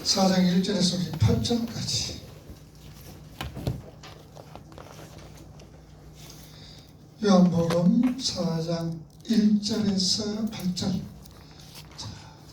4장 1절에서 8절까지. 요한복음 4장 1절에서 8절.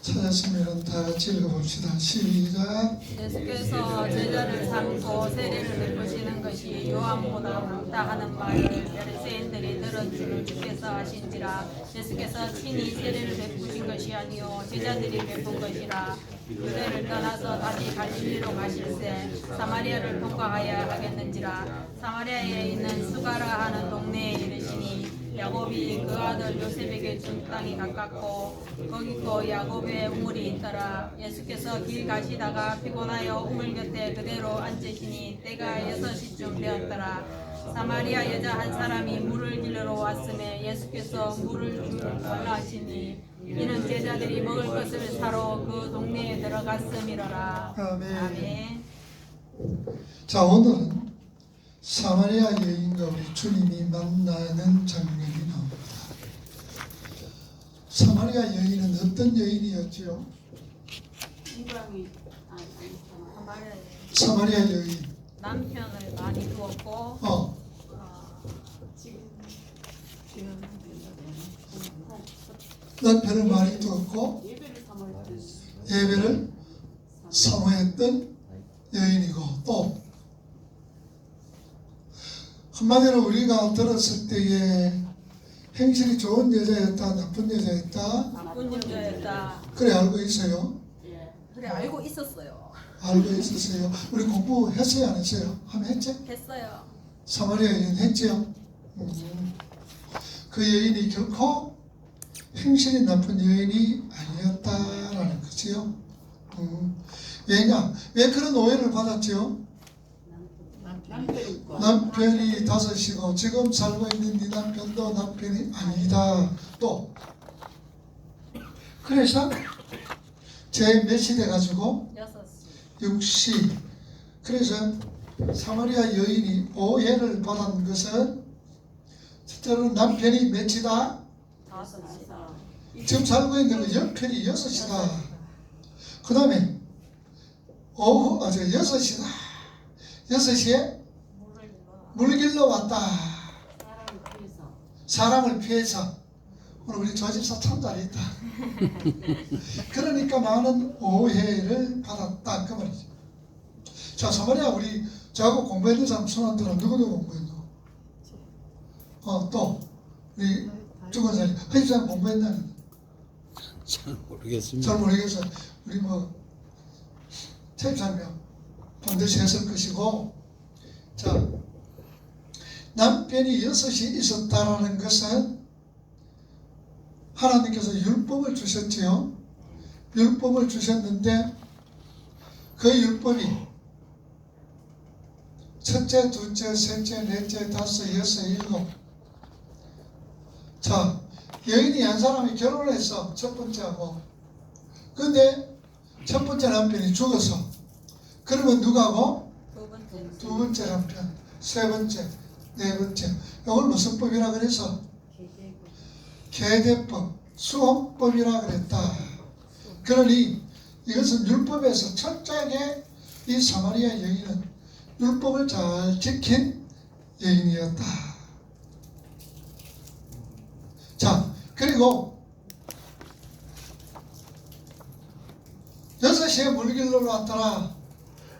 찾았으면 다 같이 읽어봅시다. 시작. 예수께서 제자를 삼고 세례를 베푸시는 것이 요한보다 낫다 하는 말을 바리새인들이 들은 줄을 주께서 아신지라. 예수께서 친히 세례를 베푸신 것이 아니요 제자들이 베푼 것이라. 유대를 떠나서 다시 갈릴리로 가실새 사마리아를 통과하여야 하겠는지라. 사마리아에 있는 수가라 하는 동네에 이르시니 야곱이 그 아들 요셉에게 준 땅이 가깝고 거기고 야곱의 우물이 있더라. 예수께서 길 가시다가 피곤하여 우물 곁에 그대로 앉으시니 때가 6시쯤 되었더라. 사마리아 여자 한 사람이 물을 길러 왔음에 예수께서 물을 줄 원하시니 이는 제자들이 먹을 것을 사러 그 동네에 들어갔음이로라. 아멘. 아멘. 자, 오늘은 사마리아 여인과 우리 주님이 만나는 장면이 나옵니다. 사마리아 여인은 어떤 여인이었지요? 사마리아 여인. 남편을 많이 두었고 남편을 많이 두었고 예배를 사모했던 여인이고, 또 한마디로 우리가 들었을 때에 행실이 좋은 여자였다, 나쁜 여자였다, 나쁜 여자였다. 그래 알고 있어요? 그래 알고 있었어요. 알고 있었어요. 우리 공부했어요, 안 했어요? 한번 했죠? 했어요. 사마리아 여인 했죠? 그 여인이 결코 행실이 나쁜 여인이 아니었다라는 거지요. 왜냐? 왜 그런 오해를 받았죠? 남편이 5이고 지금 살고 있는 네 남편도 남편이 아니다. 또 그래서 제 몇 시 돼가지고 6시. 그래서 사마리아 여인이 오해를 받은 것은 첫째로 남편이 몇이다? 5시. 지금 살고 있는 거 옆편이 6이다. 그 다음에 오후 6시다. 6시에 물 길러 왔다. 사람을 피해서. 오늘 우리 조집사 참 잘했다. 그러니까 많은 오해를 받았다 그 말이죠. 자, 사마리아 우리 저하고 공부했는 사람 손안들어. 누구도 공부했노? 또 우리 죽은 사람 회장 공부했나는? 잘 모르겠습니다. 잘 모르겠어요. 우리 책 설명 반드시 했을 것이고, 자, 남편이 6이 있었다라는 것은 하나님께서 율법을 주셨지요. 율법을 주셨는데 그 율법이 첫째, 둘째, 셋째, 넷째, 다섯, 여섯, 일곱. 자, 여인이 한 사람이 결혼을 했어. 첫 번째하고. 근데 첫 번째 남편이 죽었어. 그러면 누가고? 두 번째 남편, 세 번째, 네 번째. 이걸 무슨 법이라 그래서? 계대법, 수혼법이라 그랬다. 그러니 이것은 율법에서 철저하게 이 사마리아 여인은 율법을 잘 지킨 여인이었다. 자, 그리고 6시에 물 길러 왔더라.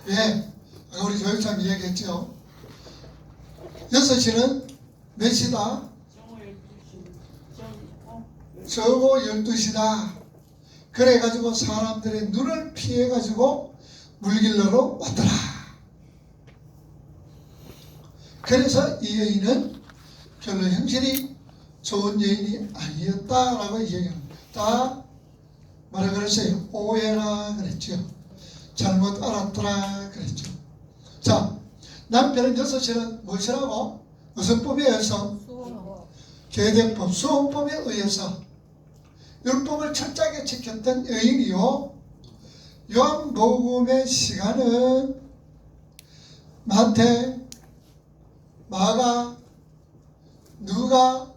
왜? 우리 교육장이 얘기했죠. 6시는 몇 시다? 저거 12시다. 그래가지고 사람들의 눈을 피해가지고 물길러로 왔더라. 그래서 이 여인은 별로 형질이 좋은 여인이 아니었다라고 얘기합니다. 다 뭐라 그랬어요? 오해라 그랬죠. 잘못 알았더라 그랬죠. 자, 남편은 6시는 무엇이라고? 무슨 법에 의해서? 계대법, 수혼법에 의해서 율법을 철저하게 지켰던 여인이요. 요한복음의 시간은 마태, 마가, 누가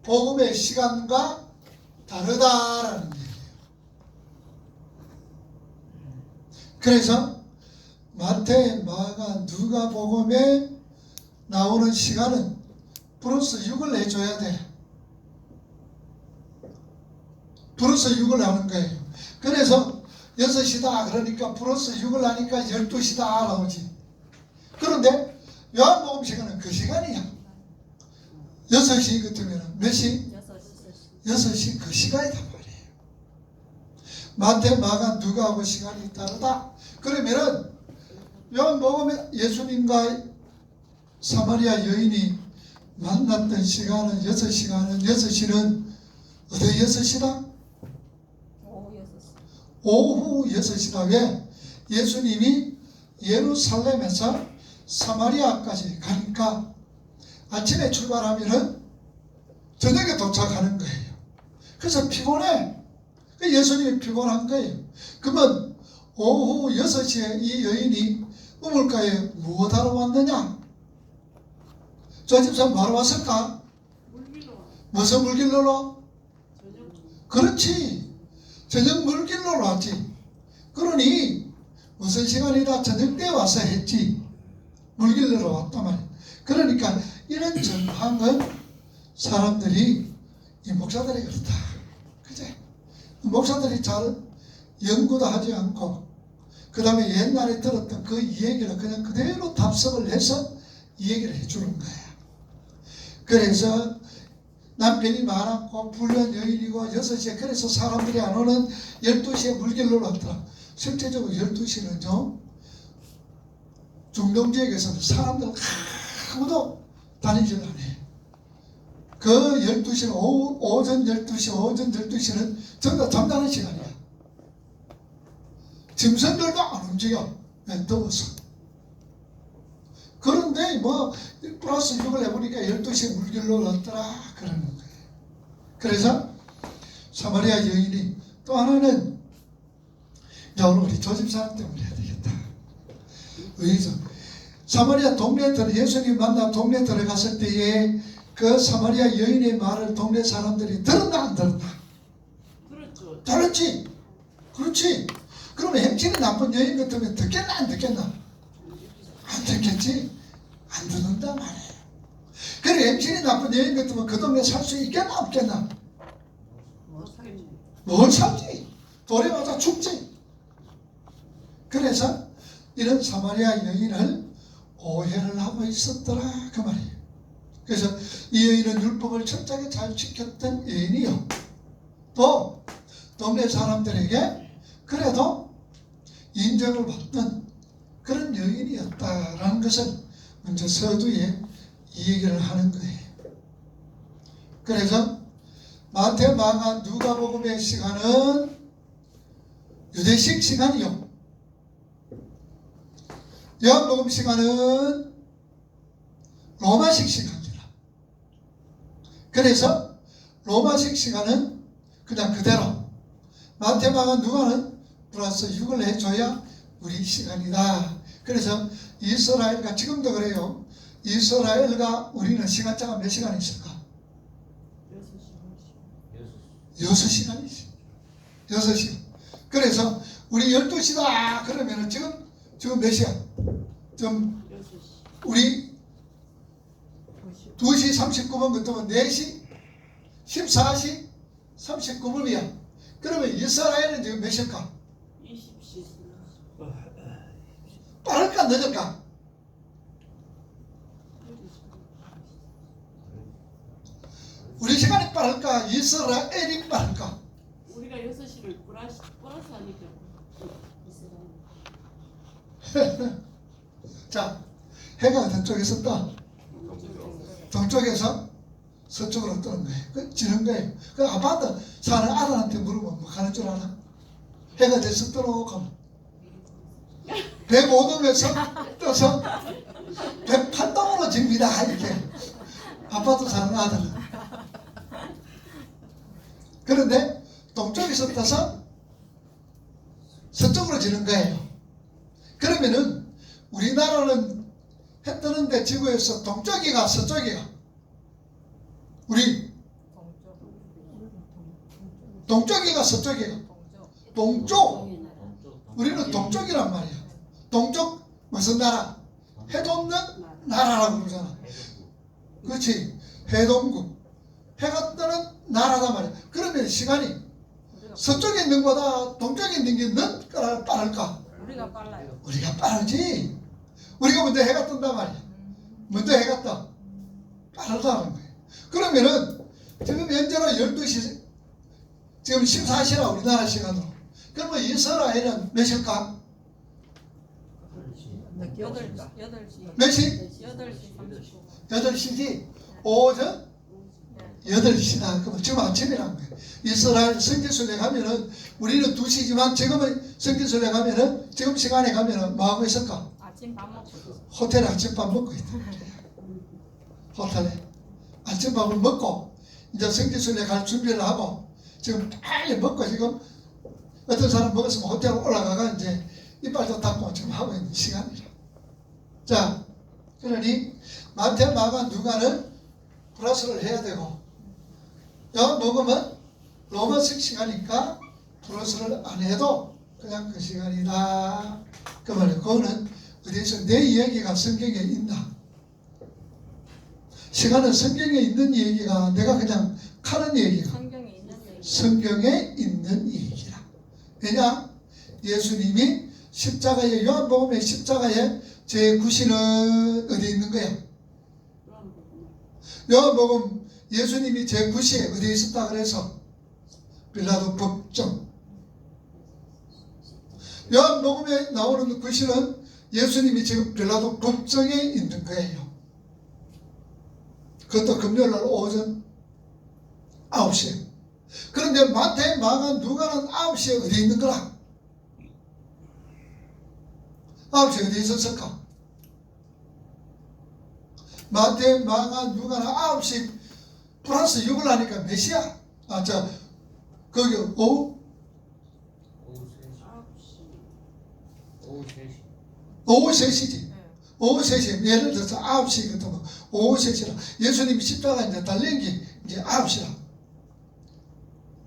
복음의 시간과 다르다라는 얘기예요. 그래서 마태, 마가, 누가복음에 나오는 시간은 플러스 6을 내줘야 돼. 플러스 6을 하는 거예요. 그래서 6시다 그러니까 플러스 6을 하니까 12시다 나오지. 그런데 요한복음 시간은 그 시간이야. 6시 같으면 몇 시? 6시 그 시간이단 말이에요. 마태, 마가, 누가하고 시간이 다르다. 그러면은 요한복음에 예수님과 사마리아 여인이 만났던 시간은 6시는 어디 6시다? 오후 6시다. 왜? 예수님이 예루살렘에서 사마리아까지 가니까 아침에 출발하면은 저녁에 도착하는 거예요. 그래서 피곤해. 예수님이 피곤한 거예요. 그러면 오후 6시에 이 여인이 우물가에 무엇하러 왔느냐? 저 집사람 바로 왔을까? 무슨 물길로? 그렇지. 저녁 물길로 왔지. 그러니 무슨 시간이다 저녁 때 와서 했지. 물길로 왔단 말이야. 그러니까 이런 전황은 사람들이 이 목사들이 그렇다. 그제? 목사들이 잘 연구도 하지 않고 그 다음에 옛날에 들었던 그 이야기를 그냥 그대로 답습을 해서 이 얘기를 해주는 거야. 그래서 남편이 많았고 불륜 여인이고 6시에 그래서 사람들이 안 오는 12시에 물길로 왔더라. 실제적으로 12시는요 중동 지역에서는 사람들 아무도 다니질 않아요. 그 12시는 오전 12시는 전부 다 잠자는 시간이야. 짐승들도 안 움직여. 왜? 더워서. 그런데 뭐 플러스 6을 해보니까 12시에 물길로 왔더라 그러는 거예요. 그래서 사마리아 여인이 또 하나는 오늘 우리 조집사람 때문에 해야 되겠다. 여기서 사마리아 동네에 예수님 만나 동네에 들어갔을 때에 그 사마리아 여인의 말을 동네 사람들이 들었나 안 들었나? 그렇죠. 들었지. 그렇지. 그러면 행실이 나쁜 여인 같으면 듣겠나 안 듣겠나? 안 듣겠지. 안 듣는단 말이에요. 그래 행실이 나쁜 여인 같으면 그 동네 살 수 있겠나 없겠나? 뭘 살지? 돌에 맞아 죽지. 그래서 이런 사마리아 여인을 오해를 하고 있었더라 그 말이에요. 그래서 이 여인은 율법을 철저하게 잘 지켰던 여인이요. 또 동네 사람들에게 그래도 인정을 받던 그런 여인이었다라는 것을 먼저 서두에 이 얘기를 하는 거예요. 그래서 마태, 마가, 누가복음의 시간은 유대식 시간이요. 요한복음 시간은 로마식 시간이라. 그래서 로마식 시간은 그냥 그대로 마태, 마가, 누가는 플러스 6을 해줘야 우리 시간이다. 그래서 이스라엘과 지금도 그래요. 이스라엘과 우리는 시간차가 몇 시간 있을까? 6시간이지. 6시간. 그래서 우리 12시다 그러면은 지금 몇 시간? 좀 우리 2시 39분 그때면 4시 14시 39분이야. 그러면 이스라엘은 지금 몇 시일까? 20시. 빠를까 늦을까? 우리 시간이 빠를까? 이스라엘이 빠를까? 우리가 6시를 플러스 하니까. 자, 해가 저쪽에서 떠. 동쪽에서 서쪽으로 뜨는 거예요. 그 지는 거예요. 그 아파트 사는 아들한테 물으면 뭐 가는 줄 알아? 해가 저기서 떠놓고 배 못 오면서 떠서 배 판동으로 집니다. 이렇게 아파트 사는 아들은. 그런데 동쪽에서 떠서 서쪽으로 지는 거예요. 그러면은 우리나라는 해 뜨는데 지구에서 동쪽이가 서쪽이가? 우리 동쪽이가 서쪽이가? 동쪽. 우리는 동쪽이란 말이야. 동쪽 무슨 나라? 해도 없는 나라라고 그러잖아. 그렇지. 해동국. 해가 뜨는 나라단 말이야. 그러면 시간이 서쪽에 있는 것보다 동쪽에 있는 게 늦거나 빠를까? 우리가 빨라요. 우리가 빠르지. 우리가 먼저 해가 뜬단 말이야. 먼저 해가 떠. 빠르다는 거예요. 그러면은 지금 현재로 12시, 지금 14시라 우리나라 시간으로. 그러면 이스라엘은 몇 시일까? 8시. 몇 시? 8시 30분. 8시지. 오전 8시다. 그러면 지금 아침이란 거예요. 이스라엘 성지순례 가면은 우리는 2시지만 지금은 성지순례 가면은 지금 시간에 가면은 뭐 하고 있을까? 아침 밥 먹고 있어. 호텔에 아침밥 먹고 있다. 호텔에 아침밥을 먹고 이제 성지순례 갈 준비를 하고 지금 빨리 먹고 지금 어떤 사람 먹었으면 호텔 올라가가 이제 이빨도 닦고 지금 하고 있는 시간이라. 자, 그러니 마태, 마가, 누가는 플러스를 해야 되고 요 먹으면 로마식 시간이니까 플러스를 안 해도 그냥 그 시간이다. 그 말이에요. 그거는 어디서 내 이야기가 성경에 있나? 시간은 성경에 있는 얘기가 내가 그냥 하는 얘기가 성경에 있는 얘기. 성경에 있는 얘기라. 왜냐? 예수님이 십자가에 요한복음의 십자가에 제9시는 어디 있는 거야? 요한복음 예수님이 제9시에 어디에 있었다 그래서 빌라도 법정. 요한복음에 나오는 9시는 예수님이 지금 빌라도 법정에 있는 거예요. 그것도 금요일날 오전 9시에. 그런데 마태, 마가, 누가는 9시에 어디 있는 거라? 9시에 어디 있었을까? 마태, 마가, 누가는 9시 플러스 6을 하니까 몇 시야? 아, 자, 거기 오후 9시. 오후 3시지. 오후 3시. 예를 들어서 9시거든. 오후 3시라. 예수님이 십자가 이제 달린 게 이제 9시라.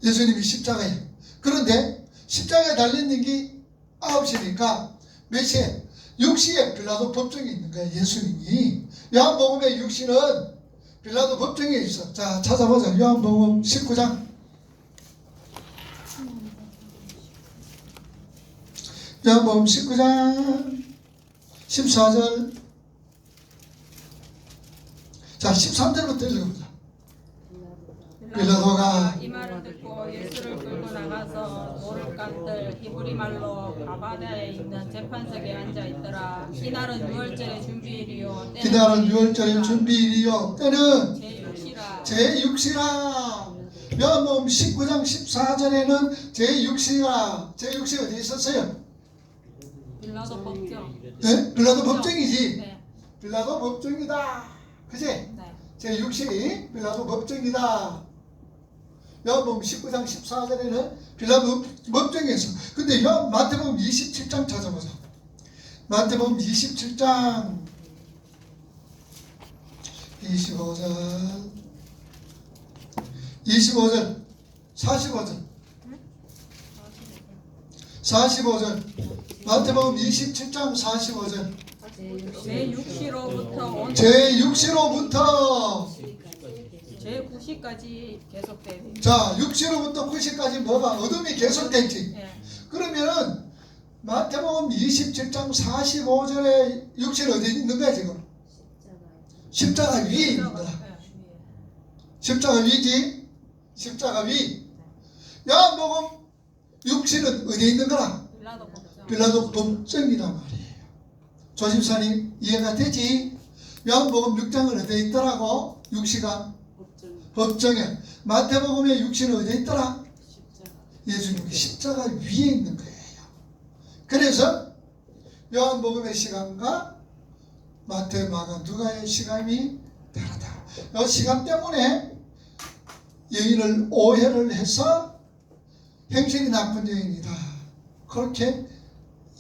예수님이 십자가에. 그런데 십자가에 달린 게 9시니까 몇 시에? 6시에 빌라도 법정에 있는 거야. 예수님이. 요한복음의 6시는 빌라도 법정에 있어. 자, 찾아보자. 요한복음 19장. 요한복음 19장 14절. 자, 13절부터 읽어보자. 빌라도가 이 말을 듣고 예수를 끌고 나가서 돌을 깐들 히브리 말로 가바다에 있는 재판석에 앉아 있더라. 이날은 6월절의 준비일이요. 이날은 6월절의 준비일이요. 때는 제6시라. 제6시라. 요한복음 19장 14절에는 제6시라. 제6시 어디 있었어요? 빌라도 법정. 네? 빌라도 법정이지. 네. 빌라도 법정이다. 그지? 네. 제6시 빌라도 법정이다. 요한복음 19장 14절에는 빌라도 법정에 있어. 근데 마태복음 27장 찾아보자. 마태복음 27장 25절 45절 45절 마태복음 27장 45절 제6시로부터 제6시로부터 제9시까지 계속돼요. 자 6시로부터 9시까지 뭐가 어둠이 계속됐지. 네. 그러면은 마태복음 27장 45절에 6시는 어디 있는 거야 지금? 십자가 위에 있는 거야. 십자가 위지. 십자가 위. 요한복음 6시는 어디에 있는 거라? 빌라도 법정이란 말이에요. 조집사님 이해가 되지? 요한복음 6장은 어디에 있더라고? 6시가 법정에. 마태복음의 6시는 어디에 있더라? 예수님이 십자가 위에 있는 거예요. 그래서 요한복음의 시간과 마태, 마가, 누가의 시간이 다르다. 이 시간 때문에 여인을 오해를 해서 행실이 나쁜 여인이다. 그렇게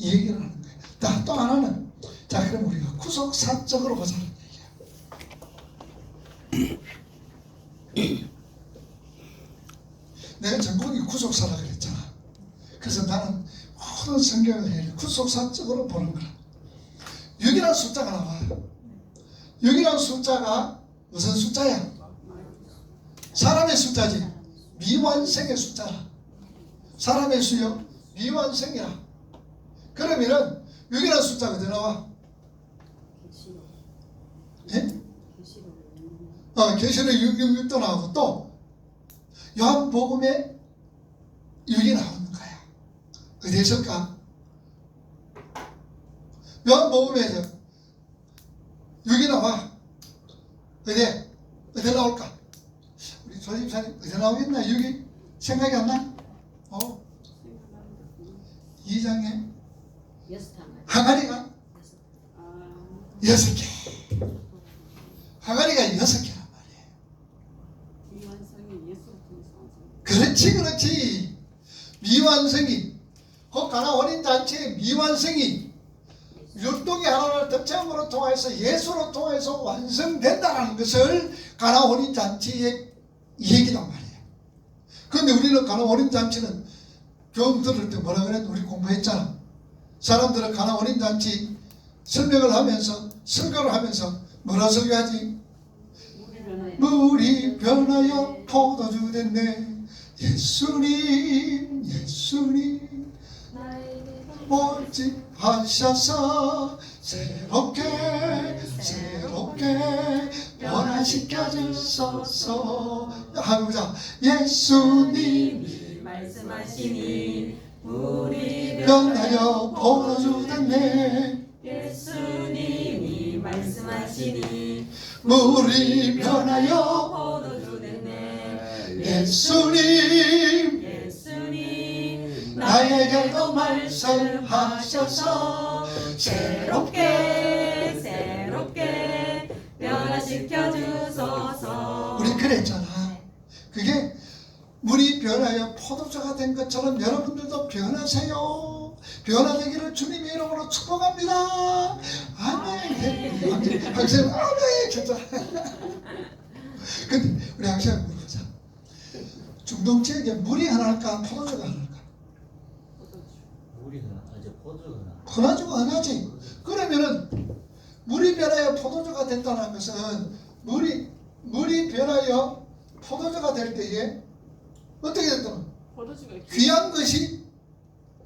얘기를 하는 거예요. 또 하나는 자 그럼 우리가 구속사적으로 보자는 얘기야. 내가 전공이 구속사라 그랬잖아. 그래서 나는 모든 성경을 구속사적으로 보는 거라. 6이라는 숫자가 나와요. 6이라는 숫자가 무슨 숫자야? 사람의 숫자지. 미완성의 숫자라. 사람의 수요 미완성이라. 그러면은 6이라는 숫자가 어디 나와? 예? 계시록 666도 나오고 또 요한복음에 6이 나오는 거야. 어디에 있을까? 요한복음에서 6이 나와. 어디 나올까? 우리 조집사님 어디 나오겠나? 6이 생각이 안 나? 2장에 항아리가 6개. 항아리가 6개란 말이에요. 미완성이 예수부터 완성. 그렇지. 미완성이 그 가나 혼인잔치의 미완성이 율동의 하나를 득점으로 통해서 예수로 통해서 완성된다는 것을 가나 혼인잔치의 얘기란 말이에요. 그런데 우리는 가나 혼인잔치는 교훈 들을 때 뭐라 그랬는데 우리 공부했잖아. 사람들은 가나 혼인잔치 설명을 하면서 설교를 하면서 뭐라 설교하지? 물이 변하여 포도주 됐네. 예수님 예수님 모집하셔서 새롭게 변화시켜 주소서. 하자. 예수님 말씀하시니 물이 변하여 포도주 됐네. 예수님이 말씀하시니 물이 변하여 포도주 됐네. 예수님 나에게도 말씀하셔서 새롭게 변화시켜 주소서. 우리 그랬잖아. 그게 물이 변하여 포도주가 된 것처럼 여러분들도 변하세요. 변화되기를 주님의 이름으로 축복합니다. 아멘. 학생 아멘. 진짜. 근데 우리 학생 물어보자. 중동지역에 물이 하나일까 포도주가 하나일까? 물이 하나, 포도가 하나. 포도주가 하나지. 그러면은 물이 변하여 포도주가 됐다는 것은 물이 변하여 포도주가 될 때에 어떻게 됐다는? 포도주가 귀한 것이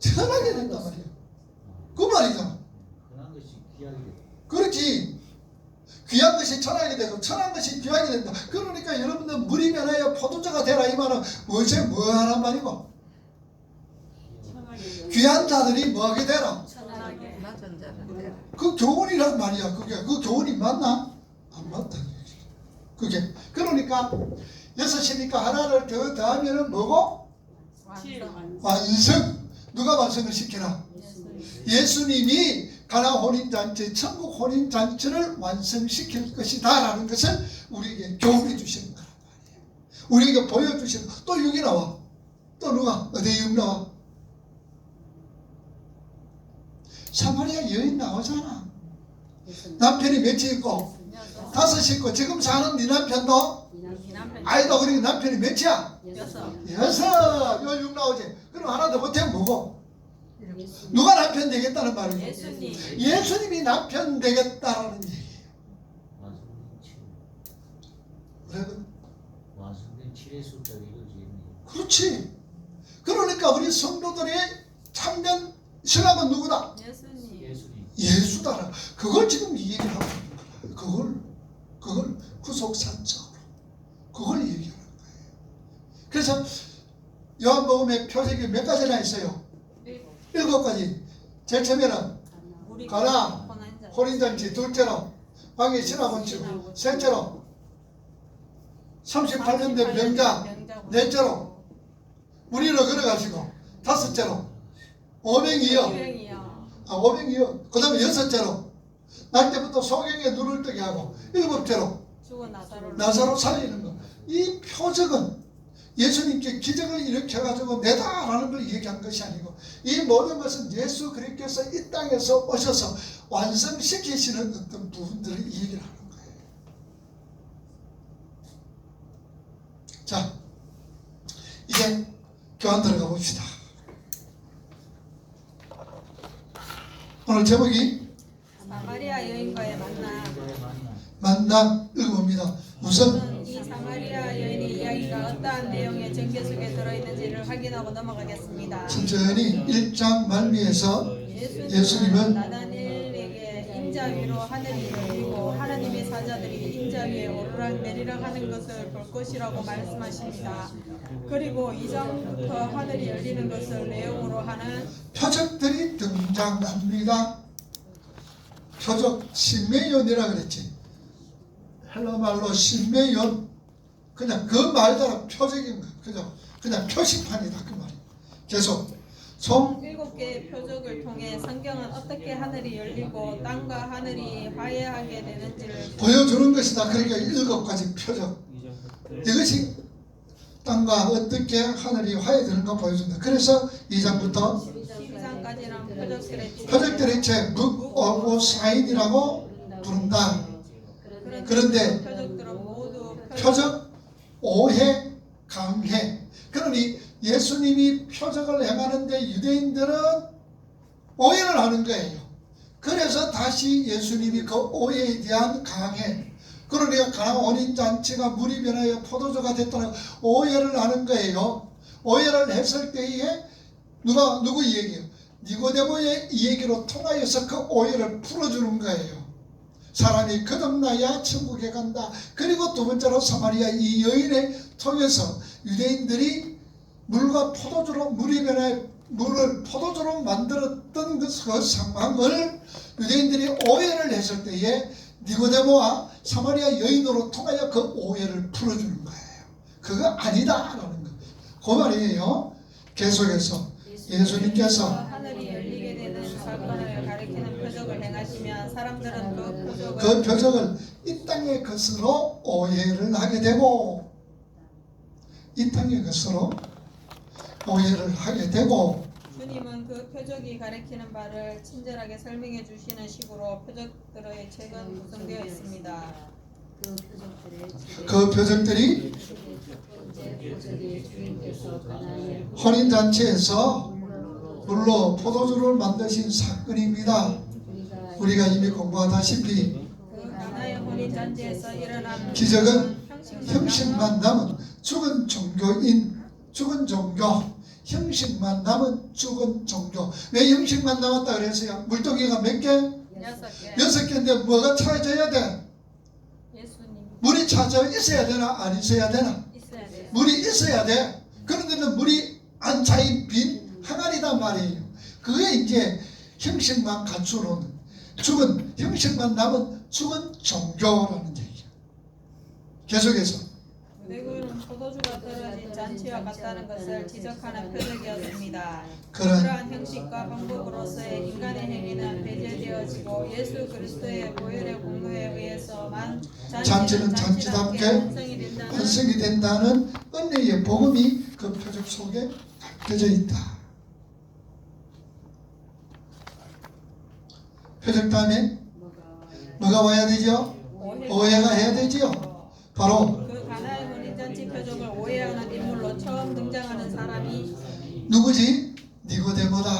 천하게 된단 말이에요. 그 말이잖아. 흔한 것이 귀하게 돼. 그렇지. 귀한 것이 천하게 되고 천한 것이 귀하게 된다. 그러니까 여러분들 물이 변하여 포도주가 되라 이 말은 뭐 하란 말이고? 천하게 귀한 자들이 뭐하게 되라? 천하게 그 교훈이란 말이야. 그 교훈이 맞나? 안 맞다. 그게 그러니까 6이니까 하나를 더 더하면은 뭐고? 완성. 누가 완성을 시키라? 예수님이 가나 혼인잔치, 천국 혼인잔치를 완성시킬 것이다 라는 것을 우리에게 교훈해 주시는 거란 말이에요. 우리에게 보여주시는. 또 6이 나와. 또 누가? 어디에 6 나와? 사마리아 여인 나오잖아. 남편이 몇이 있고 5 있고 지금 사는 네 남편도 아이도 그러니까 남편이 몇이야? 6. 요 6 나오지. 그럼 하나 더 못하면 뭐고? 누가 남편 되겠다는 말이에요? 예수님. 예수님이 남편 되겠다라는 얘기예요. 완성된 7의 숫자가 이루어지겠네요. 그렇지. 그러니까 우리 성도들의 참된 신앙은 누구다? 예수님. 예수다. 그걸 지금 이 얘기를 하고 있는 거야. 그걸 구속사적으로 그걸 얘기하는 거예요. 그래서 요한복음의 표적이 몇 가지나 있어요? 7가지. 제일 처음에는 가나 혼인잔치, 둘째로 광야 신화곤치고, 셋째로 38년 된 병자, 넷째로 무리로 걸어가시고, 다섯째로 오병이어, 그 다음에 6째로 날 때부터 소경에 눈을 뜨게 하고, 7째로 죽은 나사로 살리는 거. 이 표적은 예수님께 기적을 일으켜가지고 내다라는 걸 얘기한 것이 아니고 이 모든 것은 예수 그리스도께서 이 땅에서 오셔서 완성시키시는 어떤 부분들을 얘기를 하는 거예요. 자, 이제 교환 들어가 봅시다. 오늘 제목이 사마리아 여인과의 만남 읽어봅니다. 우선 이 사마리아 여인의 이야기가 어떠한 내용의 전개 속에 들어있는지를 확인하고 넘어가겠습니다. 천천히 1장 말미에서 예수님은 나다니엘에게 인자 위로 하늘이 열리고 하나님의 사자들이 인자 위에 오르락 내리락 하는 것을 볼 것이라고 말씀하십니다. 그리고 2장부터 하늘이 열리는 것을 내용으로 하는 표적들이 등장합니다. 표적 신메연이라 그랬지. 헬라말로 신메연, 그냥 그 말대로 표적인 거야. 그냥 표시판이다 그 말이. 계속 총 7개의 표적을 통해 성경은 어떻게 하늘이 열리고 땅과 하늘이 화해하게 되는지를 보여주는 것이다. 그러니까 7가지 표적. 이것이 땅과 어떻게 하늘이 화해되는가 보여준다. 그래서 2장부터 12장까지는 표적들의 책 Book of Sign이라고 부른다. 그런데 표적들은 모두 표적, 오해, 강해. 그러니 예수님이 표적을 행하는데 유대인들은 오해를 하는 거예요. 그래서 다시 예수님이 그 오해에 대한 강해. 그러니까 가나 혼인잔치가 물이 변하여 포도주가 됐다는 오해를 하는 거예요. 오해를 했을 때에 누구 얘기예요? 니고데모의 얘기로 통하여서 그 오해를 풀어주는 거예요. 사람이 거듭나야 천국에 간다. 그리고 두 번째로 사마리아 이 여인을 통해서 유대인들이 물과 포도주로 물이 변해 물을 포도주로 만들었던 그 상황을 유대인들이 오해를 했을 때에 니고데모와 사마리아 여인으로 통하여 그 오해를 풀어주는 거예요. 그거 아니다라는 거. 그 말이에요. 계속해서 예수님께서 하늘이 열리게 되는 사건을 가리키는 표적을 행하시면 사람들은 그 표적을 이 땅의 것으로 오해를 하게 되고 이 땅의 것으로 오해를 하게 되고 주님은 그 표적이 가리키는 바를 친절하게 설명해 주시는 식으로 표적들의 책은 구성되어 있습니다. 그 표적들이 혼인잔치에서 물로 포도주를 만드신 사건입니다. 우리가 이미 공부하다시피 그 가나의 혼인잔치에서 일어난 기적은 형식만 남은 죽은 종교인, 죽은 종교, 형식만 남은 죽은 종교. 왜 형식만 남았다 그랬어요? 물동이가 몇 개? 6개. 6개인데 뭐가 차져야 돼? 예수님 물이 차져 있어야 되나 안 있어야 되나? 있어야 돼요. 물이 있어야 돼. 그런데는 물이 안 차인 빈 항아리단 말이에요. 그게 이제 형식만 갖추는 죽은, 형식만 남은 죽은 종교라는 얘기예요. 계속해서 외국은 포도주가 떨어진 잔치와 같다는 것을 지적하는 표적이었습니다. 그런 그러한 형식과 방법으로서의 인간의 행위는 배제되어지고 예수 그리스도의 보혈의 공로에 의해서만 잔치는 잔치답게 완성이 된다는 은혜의 복음이 그 표적 속에 담겨져 있다. 표적 다음에 뭐가 와야 되죠? 오해가 해야 되지요. 바로 그 가나의 혼인잔치 표적을 오해하는 인물로 처음 등장하는 사람이 누구지? 니고데모다.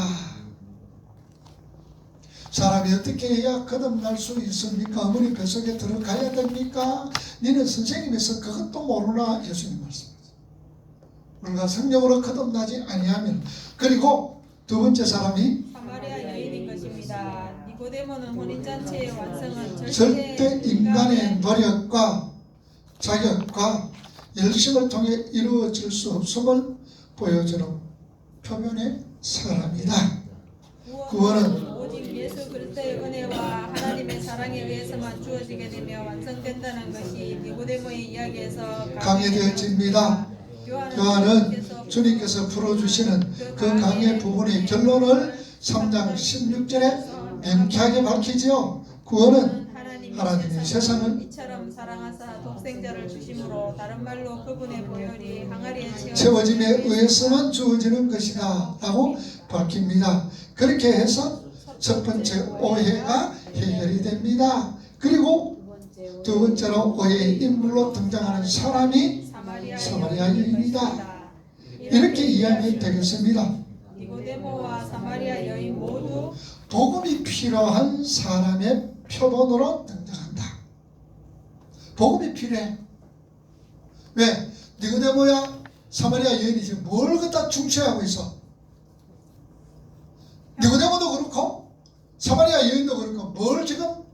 사람이 어떻게 해야 거듭날 수 있습니까? 어머니 뱃속에 들어가야 됩니까? 니는 선생님에서 그것도 모르나? 예수님 말씀하세요. 우리가 성령으로 거듭나지 아니하면. 그리고 두 번째 사람이 사마리아 여인인 것입니다. 니고데모는 혼인잔치의 완성은 절대 인간의 노력과 자격과 열심을 통해 이루어질 수 없음을 보여주는 표면의 사람이다. 구원은 오직 예수 그리스도의 은혜와 하나님의 사랑에 의해서만 주어지게 되며 완성된다는 것이 니고데모의 이야기에서 강해되어집니다. 요한은 주님께서 풀어주시는 그 강의 부분의 결론을 3장 16절에 명쾌하게 밝히지요. 구원은 하나님이 세상을 이처럼 사랑하사 독생자를 주심으로 다른 말로 그분의 보혈이 항아리에 채워짐에 의해서만 주어지는 것이다 라고 밝힙니다. 그렇게 해서 첫 번째 오해가 해결이 됩니다. 그리고 두 번째로 오해의 인물로 등장하는 사람이 사마리아 여인이다. 이렇게 이해하면 되겠습니다. 니고데모와 사마리아 여인 모두 복음이 필요한 사람의 표본으로 등장한다. 복음이 필요해. 왜? 니고데모야 사마리아 여인이 지금 뭘 갖다 중시하고 있어? 니고데모도 그렇고 사마리아 여인도 그렇고 뭘 지금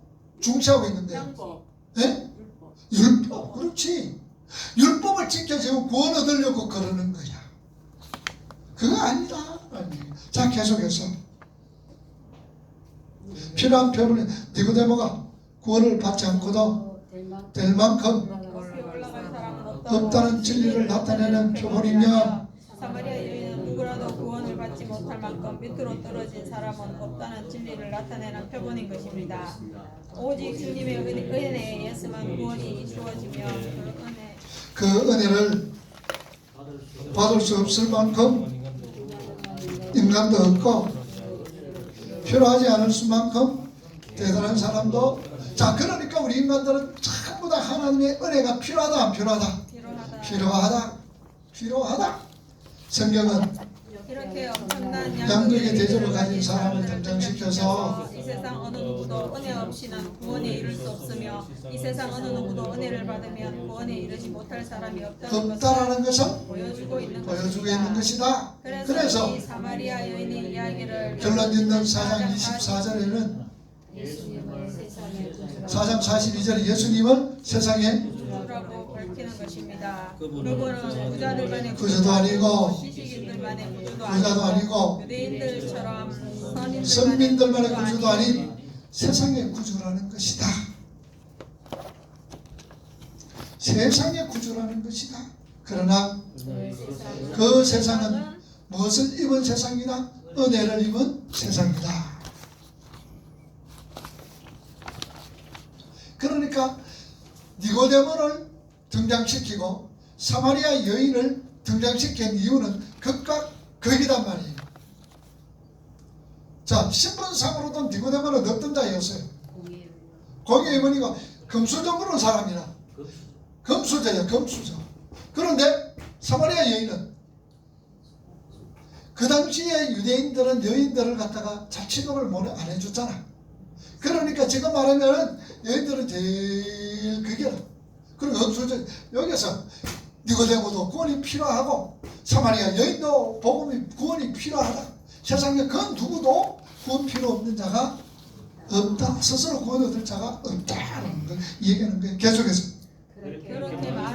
중시하고 있는데? 율법. 예? 율법. 율법. 그렇지. 율법을 지켜 지금 구원 얻으려고 그러는 거야. 그거 아니다. 자, 계속해서 필요한 표본이 니고데모가 구원을 받지 않고도 될 만큼 높이 올라갈 사람은 없다는 진리를 나타내는 표본이며 사마리아 여인은 누구라도 구원을 받지 못할 만큼 밑으로 떨어진 사람은 없다는 진리를 나타내는 표본인 것입니다. 오직 주님의 은혜에 의해서만 구원이 주어지며 그 은혜를 받을 수 없을 만큼 인간도 없고 필요하지 않을 수만큼 대단한 사람도 자 그러니까 우리 인간들은 전부 다 하나님의 은혜가 필요하다 안 필요하다? 필요하다. 성경은 이렇게 엄청난 양육의 대접을 가진 사람을 등장시켜서 이 세상 어느 누구도 은혜 없이는 구원에 이를 수 없으며 이 세상 어느 누구도 은혜를 받으면 구원에 이르지 못할 사람이 없다라는 것을 보여주고 있는 것이다. 그래서 이 사마리아 여인의 이야기를 결론 짓는 4장 24절에는 4장 42절에 예수님을 세상에 구주라고 밝히는 것입니다. 그분은 부자들만의 구주도 아니고 시식인들만의 구주도 부자도 아니고 유대인들처럼 선민들만의 구주도 아닌 세상의 구주라는 것이다. 세상의 구주라는 것이다. 그러나 그 세상은 무엇을 입은 세상이다? 은혜를 입은 세상이다. 그러니까 니고데모를 등장시키고 사마리아 여인을 등장시킨 이유는 극과 극이단 말이에요. 자, 신분상으로도 니고데모는 어떤 자였어요? 공의 어머니가 금수저 그런 사람이라 금수저야, 금수저. 그런데 사마리아 여인은 그 당시에 유대인들은 여인들을 갖다가 잘 취급을 안 해줬잖아. 그러니까 지금 말하면 여인들은 제일 그게 그리고 금수저 여기서 니고데모도 구원이 필요하고 사마리아 여인도 복음이 구원이 필요하다. 세상에 그 누구도 구원 필요 없는 자가 없다. 스스로 구원 얻을 자가 없다는 걸 얘기하는 거예요. 계속해서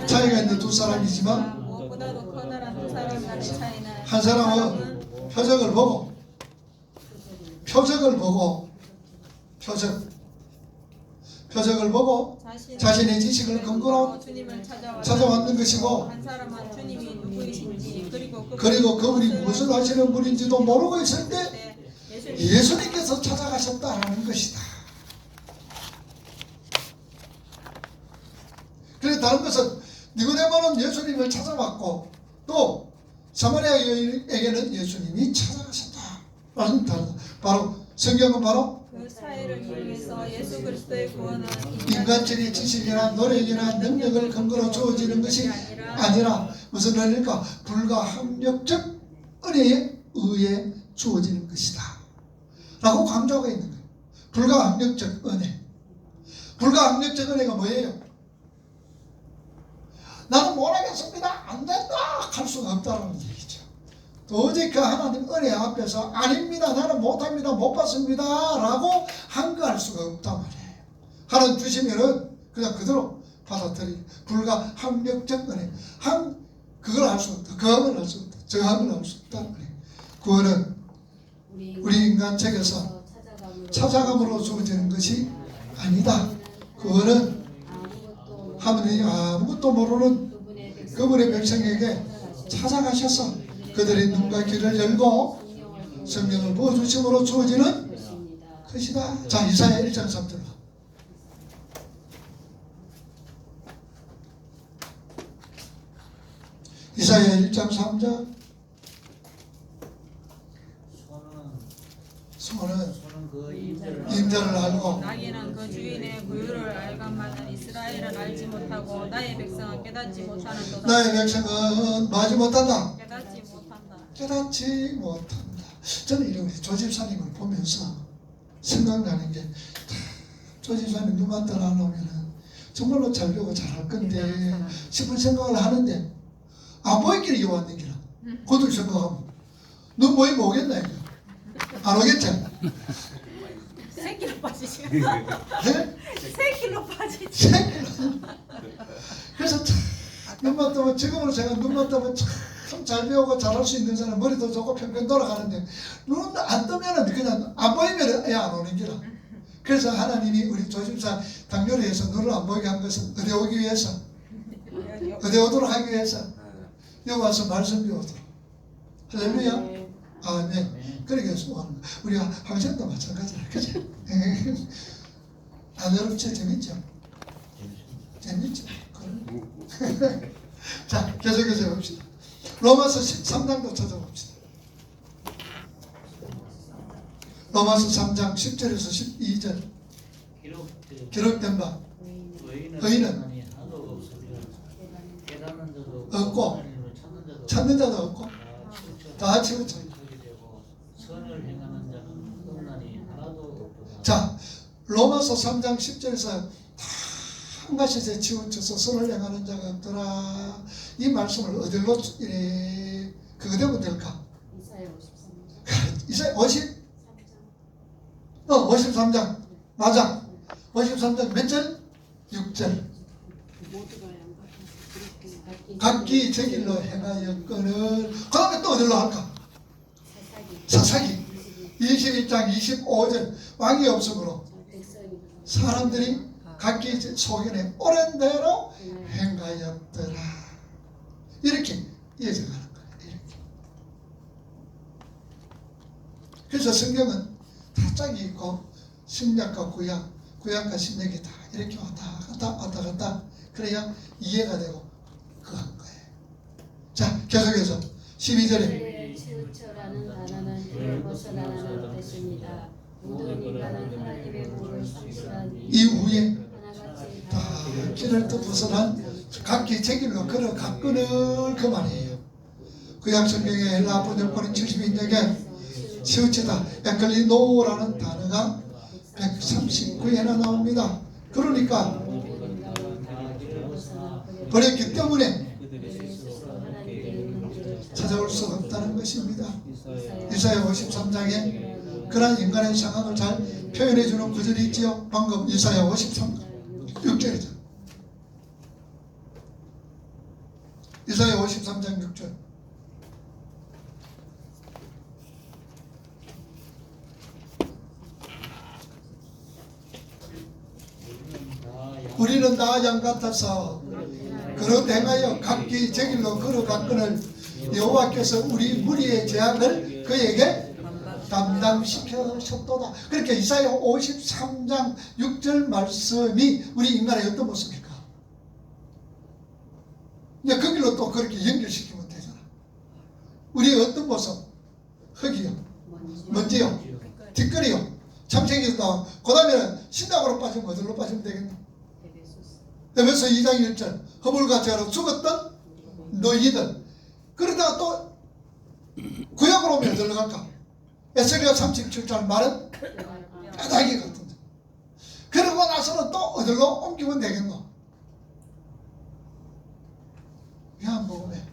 차이가 있는 두 사람이지만 무엇보다도 커다란 두 사람 간의 차이는 한 사람은 표적을 보고 자신의 지식을 근거로 주님을 찾아왔는 것이고 한 사람은 주님이 누구이신지 그리고 그분이 무엇을 하시는 분인지도 모르고 있을 때 예수님께서 찾아가셨다는 것이다. 그래서 다른 것은 니고데모는 예수님을 찾아왔고 또 사마리아 여인에게는 예수님이 찾아가셨다. 바로 성경은 바로 그 사이를 이용해서 예수 그리스도의 구원은 인간적인 지식이나 노력이나 능력을 근거로 주어지는 것이 아니라 무슨 은혜일까? 불가항력적 은혜에 의해 주어지는 것이다 라고 강조하고 있는 거예요. 불가항력적 은혜. 불가항력적 은혜가 뭐예요? 나는 못하겠습니다, 안 된다 할 수가 없다는 얘기죠. 도저히 그 하나님 은혜 앞에서 아닙니다, 나는 못합니다, 못 받습니다 라고 한거할 수가 없단 말이에요. 하나님 주시면은 그냥 그대로 받아들이. 불가항력적 은혜. 그걸 할 수 없다, 그함을 할 수 없다, 저함을 할 수 없다. 구원은 우리 인간 책에서 찾아감으로 주어지는 것이 아니다. 그거는 하나님이 아무것도 모르는 그분의 백성에게 찾아가셔서 그들의 눈과 귀를 열고 성경을 보여주심으로 주어지는 것이다. 자, 이사야 1장 3절. 이사야 1장 3절. 소는 그 임자를 알고 나귀는 그 주인의 구유를 알건만은 이스라엘은 알지 못하고 나의 백성은 깨닫지 못하는도다. 나의 백성은 뭐하지 못한다? 깨닫지 못한다. 깨닫지 못한다. 저는 이런 우리 조 집사님을 보면서 생각나는 게, 조 집사님 누가 떠나놓으면은 정말로 잘 배우고 잘할 건데 싶은 생각을 하는데 안 보이기를 요왔는 기라. 그것도 생각하면 너 모이면 오겠나 이거? 안 오겠지? 새끼로 빠지지. 네? 새끼로 빠지지. 그래서 눈만 뜨면 지금으로 제가 눈만 뜨면 참 잘 배우고 잘할 수 있는 사람 머리도 좋고 평평 돌아가는데 눈 안 뜨면은 그냥 안 보이면 애 안 오는 기라. 그래서 하나님이 우리 조집사 당뇨리에서 눈을 안 보이게 한 것은 어디 오기 위해서, 어디 오도록 하기 위해서 여기 와서 말씀 배우도록. 할렐루야. 아멘. 그렇게 해서 하는 거야. 우리 항생도 마찬가지라. 그치? 안 어렵지? 재밌죠? 재밌죠? 그래. 자, 계속해서 봅시다. 로마서 13장도 찾아봅시다. 로마서 3장 10절에서 12절 기록된 바 의인은 하나도 없으리라. 깨닫는 자도 없고 하나님을 찾는 자도 없고 다 치우쳐. 선을 행하는 자는 없나니 하나도 없도다. 자, 로마서 3장 10절에서 한 가지에 치우쳐서 선을 행하는 자가 없더라. 이 말씀을 어디로 이래 그거 되면 될까? 이사야 53장 맞아. 53장 몇 절? 6절. 모두가 양같아서 각기 제 길로 행하였거늘. 그 다음에 또 어디로 할까? 사사기 21장 25절 왕이 없으므로 사람들이 각기 소견에 옳은 대로 행하였더라. 이렇게 이어져가는 거예요. 이렇게. 그래서 성경은 다 짝이 있고 신약과 구약, 구약과 신약이 다 이렇게 왔다 갔다 그래야 이해가 되고 그거 한 거예요. 자, 계속해서 12절에 치우쳐라는 단어는 길을 벗어나는 뜻입니다. 모든 인간은 하나님의 법을 상실한 이후에 하나같이 다 길을 또 벗어난 각기 제 길로 걸어갔거늘 그 말이에요. 구약 성경의 헬라 번역본인 70인역에 치우치다 에클리노라는 단어가 139회나 나옵니다. 그러니까 버렸기 때문에 찾아올 수 없다는 것입니다. 이사야 53장에 그러한 인간의 상황을 잘 표현해 주는 구절이 있지요. 방금 이사야 53장 6절이죠. 이사야 53장 6절. 우리는 다 양 같아서 그릇 행하여 각기 제 길로 걸어갔거늘 여호와께서 우리 무리의 죄악을 그에게 담당시켜셨도다. 그렇게 이사야 53장 6절 말씀이 우리 인간의 어떤 모습입니까? 이제 그 길로 또 그렇게 연결시키면 되잖아. 우리의 어떤 모습? 흙이요, 먼지요, 뒷거리요, 창세기도 그 다음에는 신약으로 빠지면 어디로 빠지면 되겠노? 에베소 2장 1절 허물과 죄로 죽었던 너희들. 그러다가 또 구약으로 오면 어디로 갈까? 에스겔 37절 말은 뼈다귀 같은데. 그러고 나서는 또 어디로 옮기면 되겠노? 요한복음에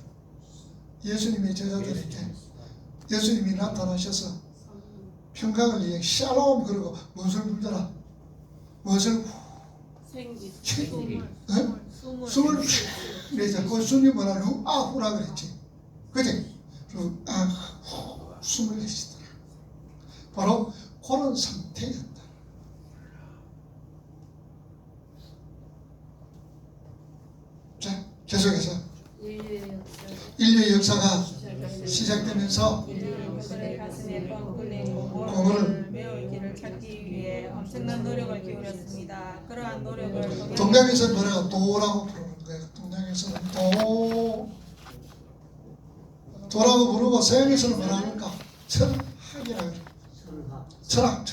예수님의 제자들에게 예수님이 나타나셔서 평강을 위해 샬롬 그러고 무엇을 불더라? 무엇을 생기 숨을 그래서 그 숨이 뭐라 루아후라 그랬지. 그지? 루아후 숨을 내쉬더라. 바로 그런 상태였다. 자, 계속해서 인류의 역사가 시작되면서 그들의 가슴에 뻥뚫린 공을 공을 메우기를 찾기 위해 엄청난 노력을 기울였습니다. 그러한 노력을 동양에서는 뭐라고 도라고 부르는 거예요. 동양에서는 도라고 부르고 서양에서는 뭐라 그럴까? 철학이라고 그래요. 철학.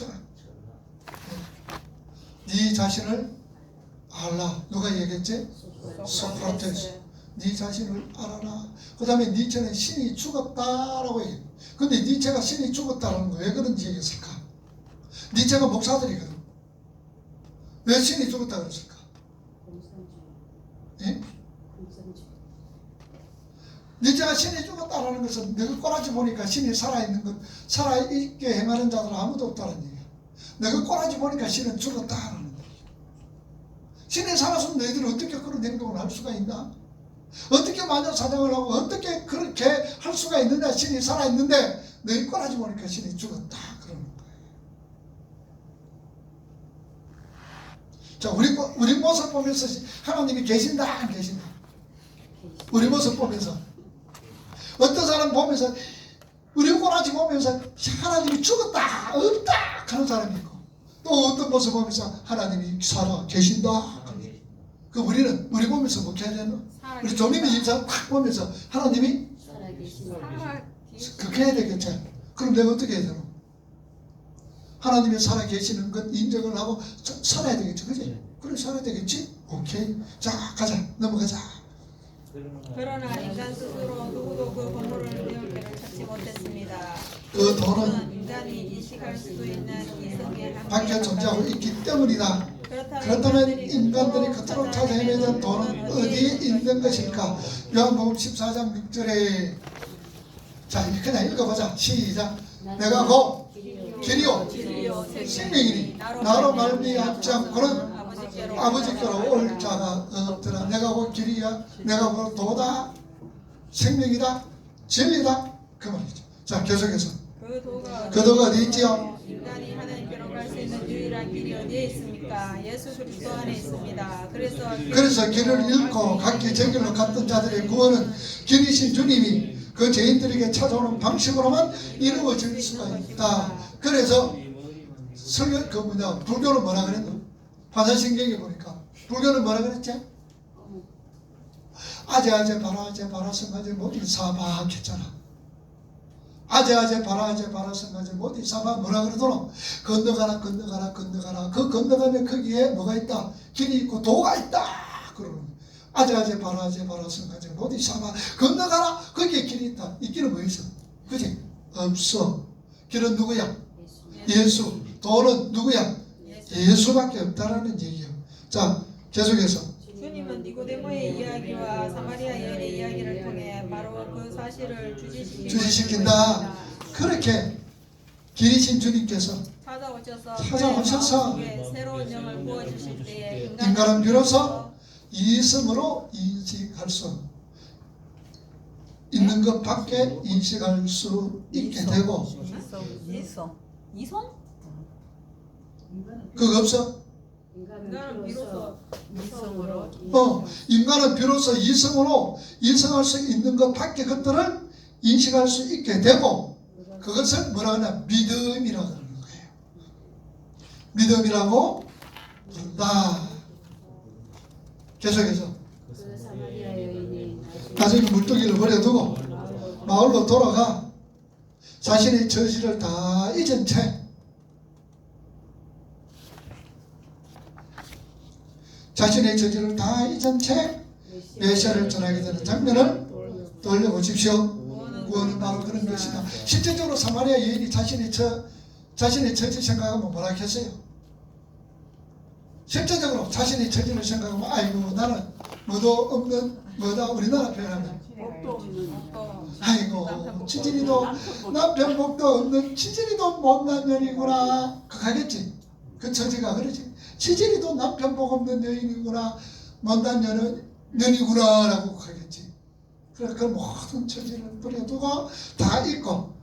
네 자신을 알라. 누가 얘기했지? 소크라테스. 네 자신을 알아라. 그 다음에 니체는 신이 죽었다라고 얘기해. 근데 니체가 신이 죽었다라는 거 왜 그런지 얘기했을까? 니체가 목사들이거든. 왜 신이 죽었다 그랬을까? 예? 니체가 신이 죽었다라는 것은 너가 꼬라지 보니까 신이 살아있는 것, 살아있게 행하는 자들은 아무도 없다는 얘기야. 너가 꼬라지 보니까 신은 죽었다라는 거야. 신이 살았으면 너희들은 어떻게 그런 행동을 할 수가 있나? 어떻게 마녀 사냥을 하고 어떻게 그렇게 할 수가 있느냐? 신이 살아있는데 너희 꼬라지 보니까 신이 죽었다 그러는 거예요. 자, 우리 모습 보면서 하나님이 계신다 안 계신다? 우리 모습 보면서 어떤 사람 보면서 우리 꼬라지 보면서 하나님이 죽었다 없다 하는 사람이 있고, 또 어떤 모습 보면서 하나님이 살아 계신다. 그 우리는 우리 보면서 뭐 해야 되나? 우리 조민이 집사 딱 보면서 하나님이 그렇게 해야 되겠죠. 그럼 내가 어떻게 해야 되나? 하나님이 살아 계시는 것 인정을 하고 살아야 되겠죠, 그지? 그래 살아야 되겠지? 오케이. 자 가자, 넘어가자. 그러나 인간 스스로 누구도 그 보물을 배울 때를 찾지 못했습니다. 그 돈은 인간이 인식할 수 있는 이성의 밖에 존재하고 있기 때문이다. 그렇다면 인간들이 그토록 찾아 헤매던 돈은 어디에 있는 것일까? 요한복음 14장 6절에 자 그냥 읽어보자. 시작. 내가 곧 길이요 생명이니 나로 말미암지 않고는 아버지께로 올 자가 없더라. 내가 곧 길이야, 내가 곧 도다, 생명이다, 진리다 그 말이죠. 자 계속해서 그 도가 어디 있지요? 인간이 하나님께로 갈 수 있는 유일한 길이 어디에 있습니까? 예수 그리스도 안에 있습니다. 그래서 길을 잃고 각기 제 길로 갔던 자들의 구원은 길이신 주님이 그 죄인들에게 찾아오는 방식으로만 이루어질 수가 있다. 그래서 불교는 뭐라 그랬노? 반사신경에 보니까 불교는 뭐라 그랬지? 아제아제 바라아제 성가제 모디 사바 했잖아. 아제아제 바라아제 성가제 모디 사바 뭐라 그러더라? 건너가라. 그 건너가면 거기에 뭐가 있다? 길이 있고 도가 있다. 그러는 아제아제 바라아제 성가제 모디 사바 건너가라. 거기에 길이 있다. 이 길은 뭐 있어? 그지? 없어. 길은 누구야? 예수. 도는 누구야? 예수밖에 없다라는 얘기예요. 자 계속해서 주님은 니고데모의 이야기와 사마리아 여인의 이야기를 통해 바로 그 사실을 주지시킨다. 그렇게 길이신 주님께서 찾아오셔서 새로운 영을 부어주실 때에 인간은 비로소 이성으로 인식할 수 있는 것밖에 인식할 수 있게 되고. 이성? 그거 없어? 인간은 비로소 인간은 비로소 이성으로 인성할 수 있는 것밖에 것들을 인식할 수 있게 되고, 그것을 뭐라 하냐? 믿음이라고 하는 거예요. 믿음이라고 부른다. 계속해서 나중에 물동이를 버려두고 마을로 돌아가 자신의 저지를 다 잊은 채 자신의 저지를 다 잊은 채 메시아를 전하게 되는 장면을 떠올려보십시오. 구원은 바로 그런 것이다. 실제적으로 사마리아 여인이 자신의 처지 생각하면 뭐라 했어요? 실제적으로 자신의 처지를 생각하면 아이고 나는 뭐도 없는 뭐다 우리나라 표현하면 아이고 치질이도 남편 복도 없는 치질이도 못난 년이구나 하겠지. 그 처지가 그러지. 치질이도 남편 복 없는 여인이구나, 못난 년이구나 라고 하겠지. 그래서 그 모든 처지를 버려두고 다 잊고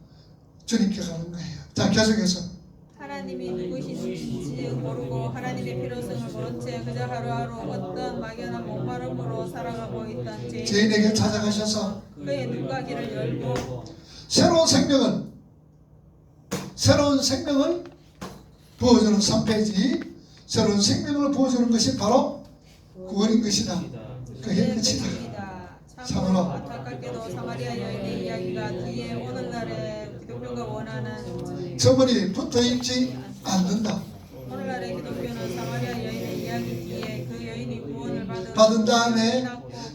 주님께 가는 거예요. 자 계속해서 하나님이 누구신지 모르고 하나님의 필요성을 모른 채 그저 하루하루 어떤 막연한 목마름으로 살아가고 있던 죄인에게 찾아가셔서 그의 눈과 귀를 열고 새로운 생명을 부어주는 3페이지. 새로운 생명을 부어주는 것이 바로 구원인 것이다. 그게 끝이다. 참으로 안타깝게도 사마리아 여인의 이야기가 뒤에 오늘날의 기독교가 원하는 저번이 붙어있지 않는다. 오늘날의 기독교는 사마리아 여인의 이야기 뒤에 그 여인이 구원을 받은 다음에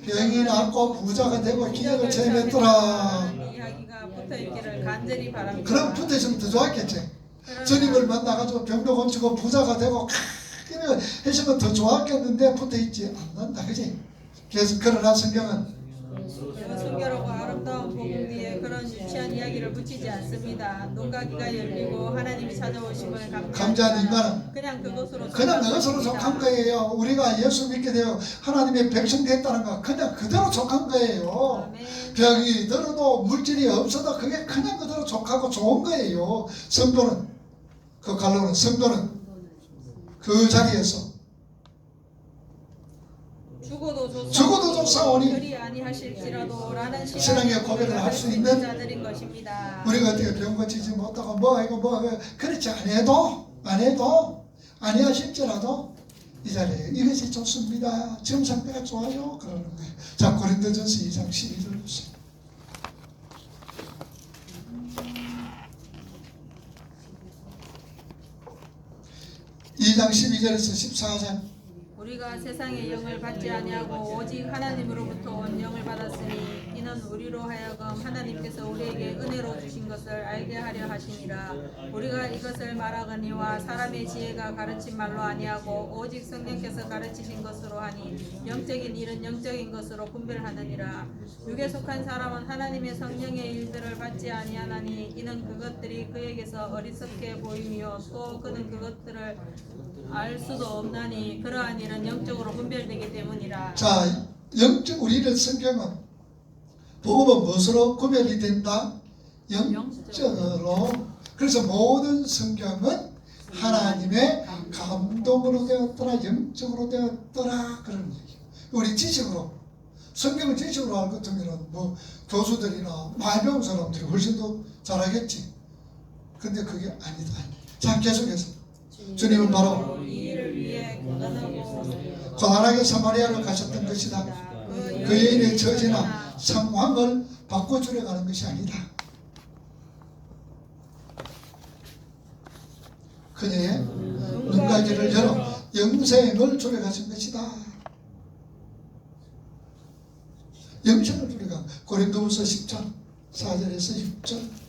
병이 낫고 부자가 되고 기력을 체험했더라. 이야기가 붙어있기를 간절히 바랍니다. 그럼 붙어있으면 더 좋았겠지. 주님을 만나가지고 병도 고치고 부자가 되고 했으면 더 좋았겠는데 붙어있지 않는다. 그지? 그래서 그러나 성경은 그리고 순결하고 아름다운 복음 위에 그런 유치한 이야기를 붙이지 않습니다. 눈과 귀가 열리고 하나님이 찾아오심을 감사한 인간은 그냥 그것으로 그것으로 속한 거예요. 우리가 예수 믿게 되어 하나님의 백성 됐다는 거 그냥 그대로 속한 거예요. 아멘. 병이 들어도 물질이 없어도 그게 그냥 그대로 속하고 좋은 거예요. 성도는 그 갈로는 성도는 그 자리에서 죽어도 좋사오니 그리 아니하실지라도 라는 신앙의 고백을 할 수 있는 자들인 것입니다. 우리가 어떻게 병 고치지 못하고 뭐 그렇지 안 해도 아니하실지라도 이 자리에 이것이 좋습니다. 지금 상태가 좋아요. 그러는 거예요. 자, 고린도전서 2장 12절 보세요. 2장 12절에서 14절. 우리가 세상의 영을 받지 아니하고 오직 하나님으로부터 온 영을 받았으니 이는 우리로 하여금 하나님께서 우리에게 은혜로 주신 것을 알게 하려 하심이라. 우리가 이것을 말하거니와 사람의 지혜가 가르친 말로 아니하고 오직 성령께서 가르치신 것으로 하니 영적인 일은 영적인 것으로 분별하느니라. 육에 속한 사람은 하나님의 성령의 일들을 받지 아니하나니 이는 그것들이 그에게서 어리석게 보이며 또 그는 그것들을 알 수도 없나니 그러한 일은 영적으로 분별되기 때문이라. 자, 영적 우리는 성경은 복음은 무엇으로 구별이 된다? 영적으로. 그래서 모든 성경은 하나님의 감동으로 되었더라, 영적으로 되었더라 그런 얘기예요. 우리 지식으로 성경을 지식으로 알 것 같으면 뭐 교수들이나 많이 배운 사람들이 훨씬 더 잘하겠지. 근데 그게 아니다. 자, 계속해서 주님은 바로 이 일을 위해 고난하게 사마리아를 가셨던 것이다. 그 여인의 처지나 상황을 바꿔주려 가는 것이 아니다. 그녀의 눈가지를 열어 영생을 주려 가신 것이다. 영생을 주려 가. 고린도후서 10장 4절에서 6절.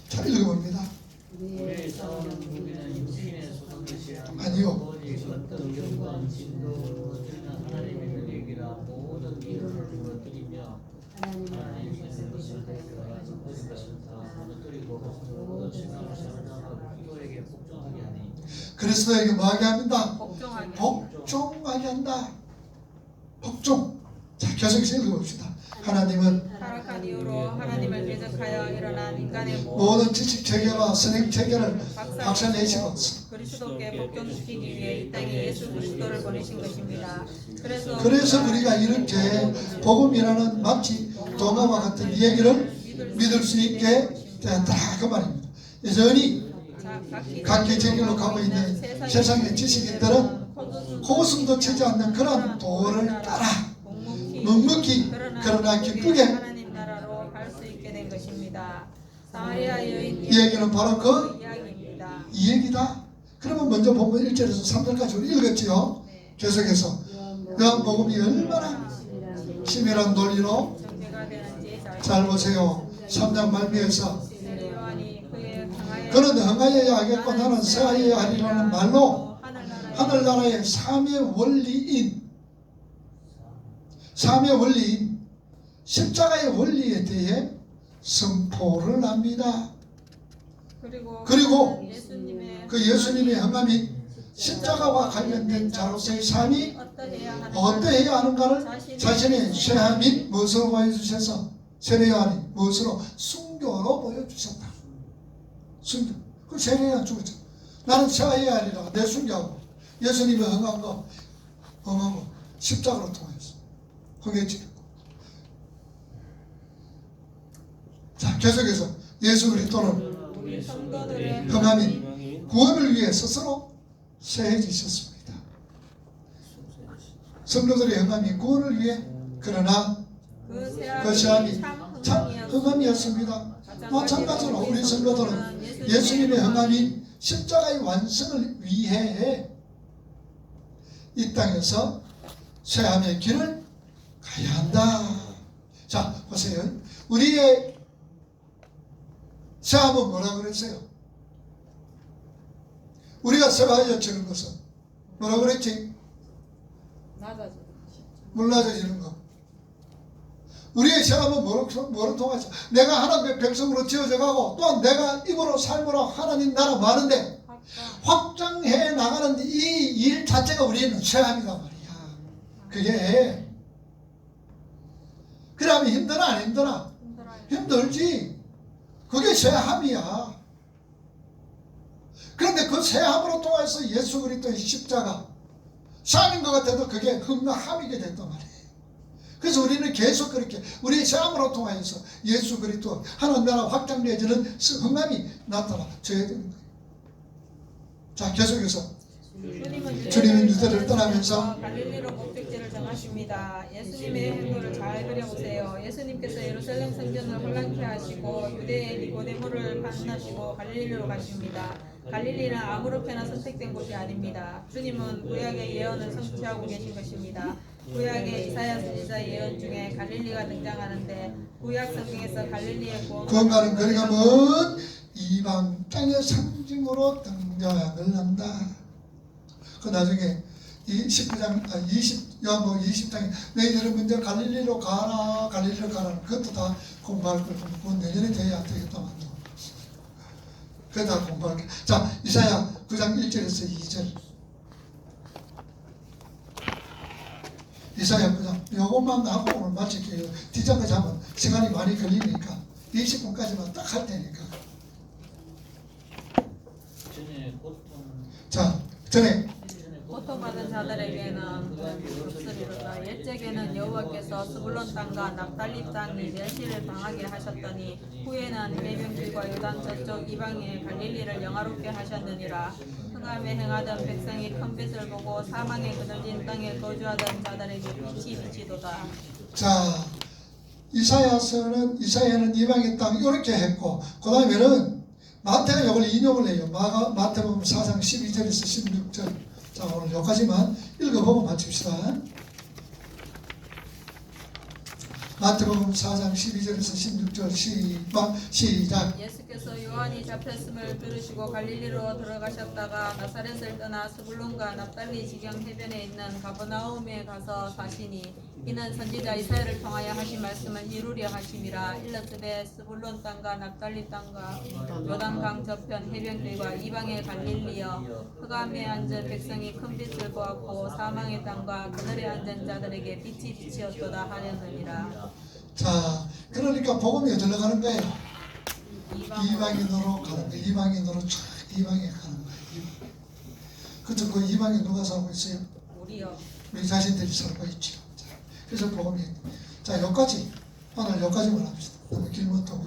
자, 읽어봅니다. 우리의 싸우는 무기는 육신에 속한 것이 아니요. 오직 어떤 경건 진도 드리는 하나님의 능력이라 모든 일을 무너뜨리며 하나님께서 것을 대표하여 모든 것을 다 무너뜨리고 모든 신앙을 사랑하고 기도에게 복종하게 하니 그리스도에게 뭐하게 합니다? 복종하게. 복종하게 한다. 복종. 자, 계속해서 읽어봅시다. 하나님은 타락한 이후로 하나님을 대적하여 일어난 인간의 모든 지식 체계와 선행 체계를 박살내시고 그리스도께 복종시키기 위해 이 땅에 예수 그리스도를 보내신 것입니다. 그래서 우리가 이렇게 복음이라는 마치 동화와 같은 얘기를 믿을 수 있게 된다 그 말입니다. 여전히 각기 제길로 가고 있는 세상의 지식인들은 고슴도 치지 않는 그런 도를 따라 묵묵히 그러나 기쁘게 하나님 나라로 갈 수 있게 된 것입니다. 사마리아 여인 이 얘기는 바로 그 이야기입니다. 이 얘기다. 그러면 먼저 본문 1절에서 3절까지 우리 읽었지요. 계속해서 요한복음이 얼마나 치밀한 논리로 정죄가 되는지 잘 보세요. 3장 말미에서 요한이 그의 그는 흥하여야 하겠고 나는 새하여야 하리라는 말로 하늘나라의 삼의 원리인 십자가의 원리에 대해 선포를 합니다. 그리고 그 예수님의 흥함이 십자가와 관련된 자로서의 삶이 어떠해야 하는가를 자신의 쇠함인 무엇으로 보여주셔서 세례요한이 무엇으로 순교로 보여주셨다. 순교. 그 세례요한 죽었죠. 나는 새하여야 하리라. 내 순교하고 예수님의 흥하고 십자가로 통하였어. 흥해지고. 자, 계속해서 예수 그리스도는 흥함이 구원을 위해 스스로 쇠해지셨습니다. 성도들의 흥함이 구원을 위해 그러나 그 시함이 참 흥함이었습니다. 마찬가지로 우리 성도들은 예수님의 흥함이 십자가의 완성을 위해 이 땅에서 쇠함의 길을 가야 한다. 자, 보세요. 우리의 쇠함은 뭐라 그랬어요? 우리가 쇠하여 지는 것은 뭐라 그랬지? 몰라져지는 것. 우리의 쇠함은 뭐로 통하죠? 내가 하나님의 백성으로 지어져 가고 또한 내가 입으로 삶으로 하나님 나라 많은데 확장해 나가는 이 일 자체가 우리는 쇠함이란 말이야. 그게 그러면 힘드나 안 힘드나? 힘들지. 그게 쇠함이야. 그런데 그 쇠함으로 통해서 예수 그리스도의 십자가 쇠함인 것 같아도 그게 흠함이게 됐단 말이에요. 그래서 우리는 계속 그렇게 우리의 쇠함으로 통하여서 예수 그리스도 하나님 나라 확장되어지는 흠함이 나타나줘야 되는 거예요. 자, 계속해서 주님은 유대를 떠나면서 갈릴리로 목적지를 정하십니다. 예수님의 행도를 잘 그려보세요. 예수님께서 예루살렘 성전을 혼란케 하시고 유대의 니고데모를 만나시고 갈릴리로 가십니다. 갈릴리는 아무렇게나 선택된 곳이 아닙니다. 주님은 구약의 예언을 성취하고 계신 것입니다. 구약의 이사야 선지자 예언 중에 갈릴리가 등장하는데 구약 성경에서 갈릴리의 구원가는 거리가 먼 이방 땅의 상징으로 등장을 한다. 그 나중에 19장, 20, 20장에 너희들은 먼저 갈릴리로 가라, 갈릴리로 가라. 그것도 다 공부할 걸. 그건 내년에 돼야 되겠다만. 그거 다 공부할 게. 자, 이사야 9장 1절에서 2절. 이사야 9장. 요것만 하고 오늘 마칠게요. 뒤장까지 하면 시간이 많이 걸리니까 20분까지만 딱 할 테니까. 자, 전에 고통받은 자들에게는 복수리로다. 옛적에는 여호와께서 스불론 땅과 납달리 땅이 멸시를 당하게 하셨더니 후에는 매병들과 요단 저쪽 이방의 갈릴리를 영화롭게 하셨느니라. 흑암에 행하던 백성이 큰 빛을 보고 사망에 그늘진 땅에 거주하던 자들에게 빛이 비치도다. 자, 이사야는 이방의 땅 이렇게 했고 그 다음에는 마태가 이걸 인용을 해요. 마태복음 4장 12절에서 16절. 자, 오늘 여기까지만 읽어보고 마칩시다. 마태복음 4장 12절에서 16절 시작. 예수께서 요한이 잡혔음을 들으시고 갈릴리로 들어가셨다가 나사렛을 떠나 스불론과 납달리 지경 해변에 있는 가버나움에 가서 사시니 이는 선지자 이사야를 통하여 하신 말씀을 이루려 하심이라. 일렀으되 스불론 땅과 납달리 땅과 요단강 저편 해변들과 이방의 갈릴리여 흑암에 앉은 백성이 큰 빛을 보았고 사망의 땅과 그늘에 앉은 자들에게 빛이 비치었도다 하였느니라. 자, 그러니까 복음이 어디로 가는 거예요? 이방인으로 가는 거예요. 이방인으로 쫙 이방에 가는 거예요. 그렇죠. 그 이방에 누가 살고 있어요? 우리요. 우리 자신들이 살고 있죠. 자, 그래서 복음이. 자, 여기까지 오늘 여기까지만 합시다. 너무 길면 또